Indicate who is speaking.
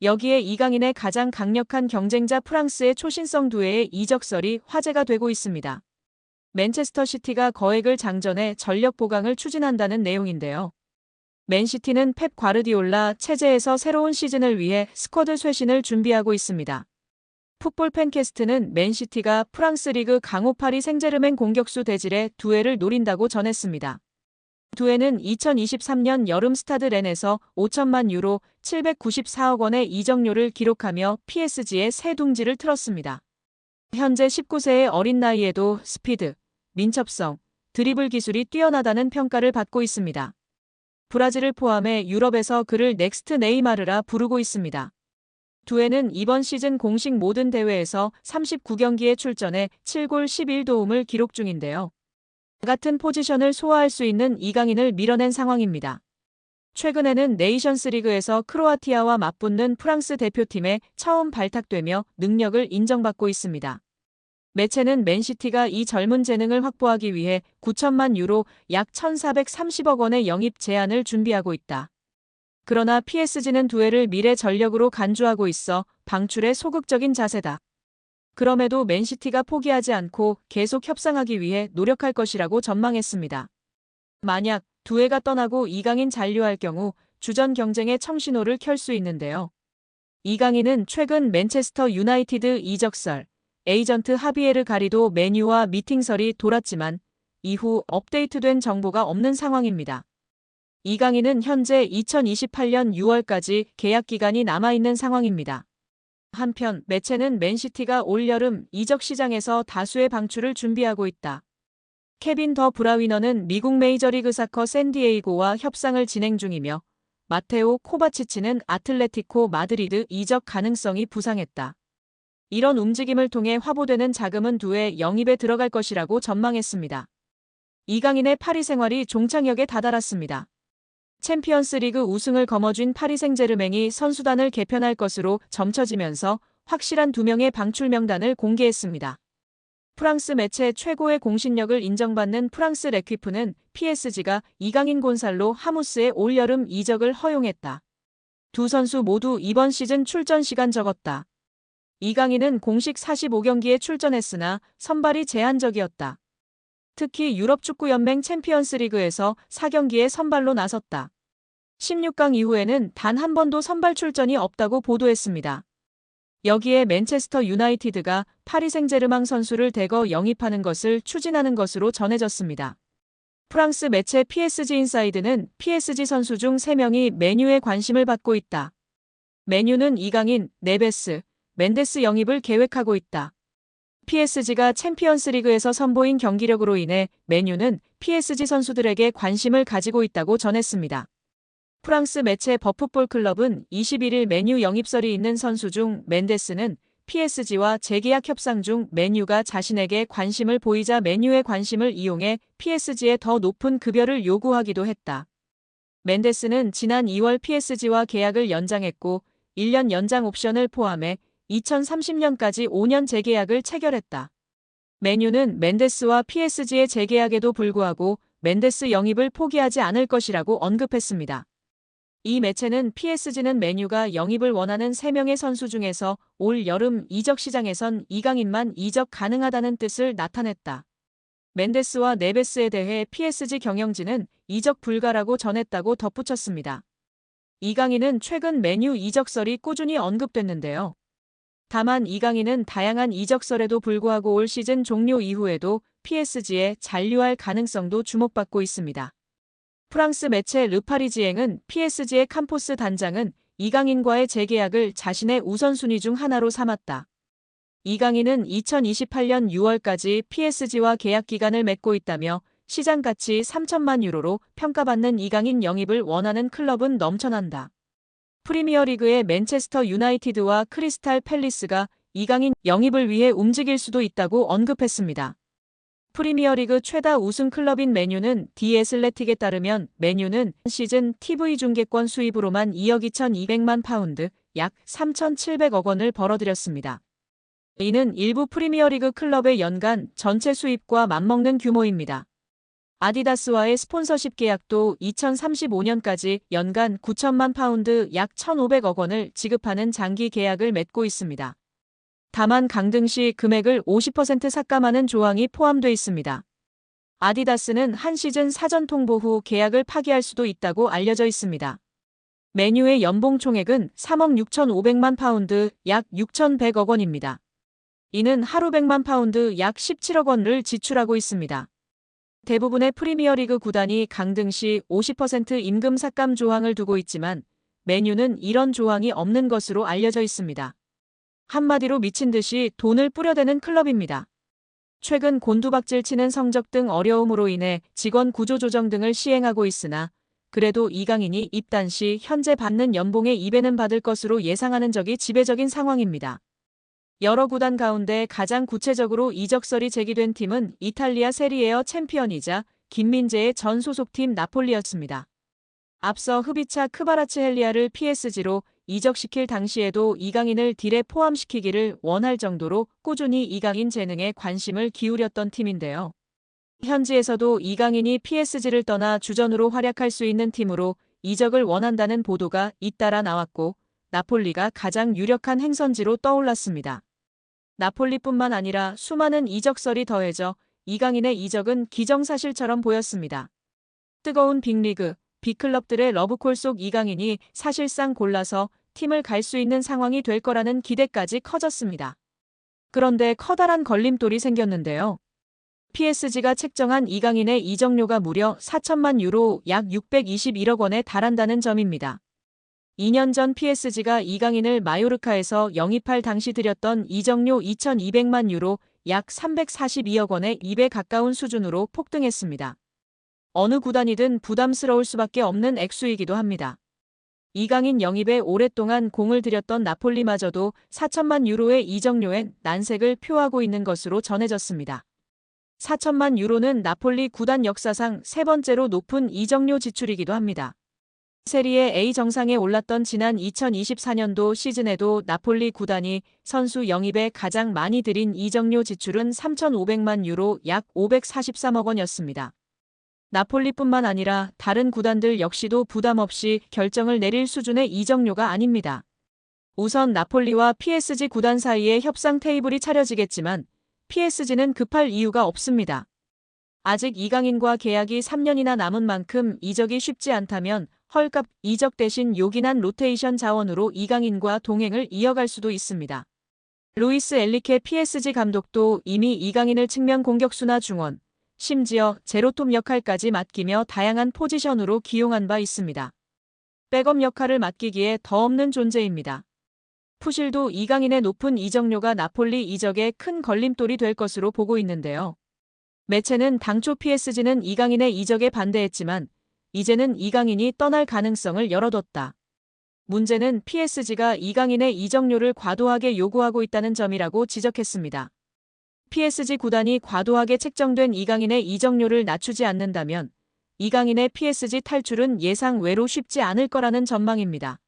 Speaker 1: 여기에 이강인의 가장 강력한 경쟁자 프랑스의 초신성 두뇌의 이적설이 화제가 되고 있습니다. 맨체스터 시티가 거액을 장전해 전력 보강을 추진한다는 내용인데요. 맨시티는 펩 과르디올라 체제에서 새로운 시즌을 위해 스쿼드 쇄신을 준비하고 있습니다. 풋볼 팬캐스트는 맨시티가 프랑스 리그 강호 파리 생제르맹 공격수 대질의 두에를 노린다고 전했습니다. 두에는 2023년 여름 스타드 렌에서 5천만 유로 794억 원의 이적료를 기록하며 PSG의 새 둥지를 틀었습니다. 현재 19세의 어린 나이에도 스피드, 민첩성, 드리블 기술이 뛰어나다는 평가를 받고 있습니다. 브라질을 포함해 유럽에서 그를 넥스트 네이마르라 부르고 있습니다. 두에는 이번 시즌 공식 모든 대회에서 39경기에 출전해 7골 11도움을 기록 중인데요. 같은 포지션을 소화할 수 있는 이강인을 밀어낸 상황입니다. 최근에는 네이션스 리그에서 크로아티아와 맞붙는 프랑스 대표팀에 처음 발탁되며 능력을 인정받고 있습니다. 매체는 맨시티가 이 젊은 재능을 확보하기 위해 9천만 유로 약 1,430억 원의 영입 제안을 준비하고 있다. 그러나 PSG는 두에를 미래 전력으로 간주하고 있어 방출에 소극적인 자세다. 그럼에도 맨시티가 포기하지 않고 계속 협상하기 위해 노력할 것이라고 전망했습니다. 만약 두에가 떠나고 이강인 잔류할 경우 주전 경쟁의 청신호를 켤 수 있는데요. 이강인은 최근 맨체스터 유나이티드 이적설, 에이전트 하비에르 가리도 메뉴와 미팅설이 돌았지만 이후 업데이트된 정보가 없는 상황입니다. 이강인은 현재 2028년 6월까지 계약 기간이 남아있는 상황입니다. 한편 매체는 맨시티가 올여름 이적 시장에서 다수의 방출을 준비하고 있다. 케빈 더 브라위너는 미국 메이저리그 사커 샌디에이고와 협상을 진행 중이며 마테오 코바치치는 아틀레티코 마드리드 이적 가능성이 부상했다. 이런 움직임을 통해 화보되는 자금은 두에 영입에 들어갈 것이라고 전망했습니다. 이강인의 파리 생활이 종착역에 다다랐습니다. 챔피언스리그 우승을 거머쥔 파리 생제르맹이 선수단을 개편할 것으로 점쳐지면서 확실한 2명의 방출 명단을 공개했습니다. 프랑스 매체 최고의 공신력을 인정받는 프랑스 레퀴프는 PSG가 이강인 곤살로 하무스의 올여름 이적을 허용했다. 두 선수 모두 이번 시즌 출전 시간 적었다. 이강인은 공식 45경기에 출전했으나 선발이 제한적이었다. 특히 유럽축구연맹 챔피언스리그에서 4경기에 선발로 나섰다. 16강 이후에는 단 한 번도 선발 출전이 없다고 보도했습니다. 여기에 맨체스터 유나이티드가 파리 생제르맹 선수를 대거 영입하는 것을 추진하는 것으로 전해졌습니다. 프랑스 매체 PSG 인사이드는 PSG 선수 중 3명이 메뉴에 관심을 받고 있다. 메뉴는 이강인, 네베스, 멘데스 영입을 계획하고 있다. PSG가 챔피언스리그에서 선보인 경기력으로 인해 메뉴는 PSG 선수들에게 관심을 가지고 있다고 전했습니다. 프랑스 매체 버풋볼 클럽은 21일 메뉴 영입설이 있는 선수 중 멘데스는 PSG와 재계약 협상 중 메뉴가 자신에게 관심을 보이자 메뉴의 관심을 이용해 PSG에 더 높은 급여를 요구하기도 했다. 멘데스는 지난 2월 PSG와 계약을 연장했고 1년 연장 옵션을 포함해 2030년까지 5년 재계약을 체결했다. 메뉴는 멘데스와 PSG의 재계약에도 불구하고 멘데스 영입을 포기하지 않을 것이라고 언급했습니다. 이 매체는 PSG는 메뉴가 영입을 원하는 3명의 선수 중에서 올 여름 이적 시장에선 이강인만 이적 가능하다는 뜻을 나타냈다. 멘데스와 네베스에 대해 PSG 경영진은 이적 불가라고 전했다고 덧붙였습니다. 이강인은 최근 메뉴 이적설이 꾸준히 언급됐는데요. 다만 이강인은 다양한 이적설에도 불구하고 올 시즌 종료 이후에도 PSG에 잔류할 가능성도 주목받고 있습니다. 프랑스 매체 르파리지앵은 PSG의 캄포스 단장은 이강인과의 재계약을 자신의 우선순위 중 하나로 삼았다. 이강인은 2028년 6월까지 PSG와 계약 기간을 맺고 있다며 시장 가치 3천만 유로로 평가받는 이강인 영입을 원하는 클럽은 넘쳐난다. 프리미어리그의 맨체스터 유나이티드와 크리스탈 팰리스가 이강인 영입을 위해 움직일 수도 있다고 언급했습니다. 프리미어리그 최다 우승 클럽인 맨유는 디 애슬레틱에 따르면 맨유는 시즌 TV 중계권 수입으로만 2억 2,200만 파운드, 약 3,700억 원을 벌어들였습니다. 이는 일부 프리미어리그 클럽의 연간 전체 수입과 맞먹는 규모입니다. 아디다스와의 스폰서십 계약도 2035년까지 연간 9천만 파운드 약 1,500억 원을 지급하는 장기 계약을 맺고 있습니다. 다만 강등 시 금액을 50% 삭감하는 조항이 포함돼 있습니다. 아디다스는 한 시즌 사전 통보 후 계약을 파기할 수도 있다고 알려져 있습니다. 맨유의 연봉 총액은 3억 6,500만 파운드 약 6,100억 원입니다. 이는 하루 100만 파운드 약 17억 원을 지출하고 있습니다. 대부분의 프리미어리그 구단이 강등 시 50% 임금 삭감 조항을 두고 있지만 맨유는 이런 조항이 없는 것으로 알려져 있습니다. 한마디로 미친 듯이 돈을 뿌려대는 클럽입니다. 최근 곤두박질 치는 성적 등 어려움으로 인해 직원 구조 조정 등을 시행하고 있으나 그래도 이강인이 입단 시 현재 받는 연봉의 2배는 받을 것으로 예상하는 적이 지배적인 상황입니다. 여러 구단 가운데 가장 구체적으로 이적설이 제기된 팀은 이탈리아 세리에어 챔피언이자 김민재의 전 소속팀 나폴리였습니다. 앞서 흡이차 크바라츠헬리아를 PSG로 이적시킬 당시에도 이강인을 딜에 포함시키기를 원할 정도로 꾸준히 이강인 재능에 관심을 기울였던 팀인데요. 현지에서도 이강인이 PSG를 떠나 주전으로 활약할 수 있는 팀으로 이적을 원한다는 보도가 잇따라 나왔고 나폴리가 가장 유력한 행선지로 떠올랐습니다. 나폴리뿐만 아니라 수많은 이적설이 더해져 이강인의 이적은 기정사실처럼 보였습니다. 뜨거운 빅리그, 빅클럽들의 러브콜 속 이강인이 사실상 골라서 팀을 갈 수 있는 상황이 될 거라는 기대까지 커졌습니다. 그런데 커다란 걸림돌이 생겼는데요. PSG가 책정한 이강인의 이적료가 무려 4천만 유로 약 621억 원에 달한다는 점입니다. 2년 전 PSG가 이강인을 마요르카에서 영입할 당시 들였던 이적료 2,200만 유로 약 342억 원에 2배 가까운 수준으로 폭등했습니다. 어느 구단이든 부담스러울 수밖에 없는 액수이기도 합니다. 이강인 영입에 오랫동안 공을 들였던 나폴리마저도 4천만 유로의 이적료엔 난색을 표하고 있는 것으로 전해졌습니다. 4천만 유로는 나폴리 구단 역사상 세 번째로 높은 이적료 지출이기도 합니다. 세리에 A 정상에 올랐던 지난 2024년도 시즌에도 나폴리 구단이 선수 영입에 가장 많이 들인 이적료 지출은 3,500만 유로 약 543억 원이었습니다. 나폴리뿐만 아니라 다른 구단들 역시도 부담 없이 결정을 내릴 수준의 이적료가 아닙니다. 우선 나폴리와 PSG 구단 사이에 협상 테이블이 차려지겠지만 PSG는 급할 이유가 없습니다. 아직 이강인과 계약이 3년이나 남은 만큼 이적이 쉽지 않다면 헐값 이적 대신 요긴한 로테이션 자원으로 이강인과 동행을 이어갈 수도 있습니다. 루이스 엘리케 PSG 감독도 이미 이강인을 측면 공격수나 중원, 심지어 제로톱 역할까지 맡기며 다양한 포지션으로 기용한 바 있습니다. 백업 역할을 맡기기에 더 없는 존재입니다. 푸실도 이강인의 높은 이적료가 나폴리 이적에 큰 걸림돌이 될 것으로 보고 있는데요. 매체는 당초 PSG는 이강인의 이적에 반대했지만 이제는 이강인이 떠날 가능성을 열어뒀다. 문제는 PSG가 이강인의 이적료를 과도하게 요구하고 있다는 점이라고 지적했습니다. PSG 구단이 과도하게 책정된 이강인의 이적료를 낮추지 않는다면 이강인의 PSG 탈출은 예상 외로 쉽지 않을 거라는 전망입니다.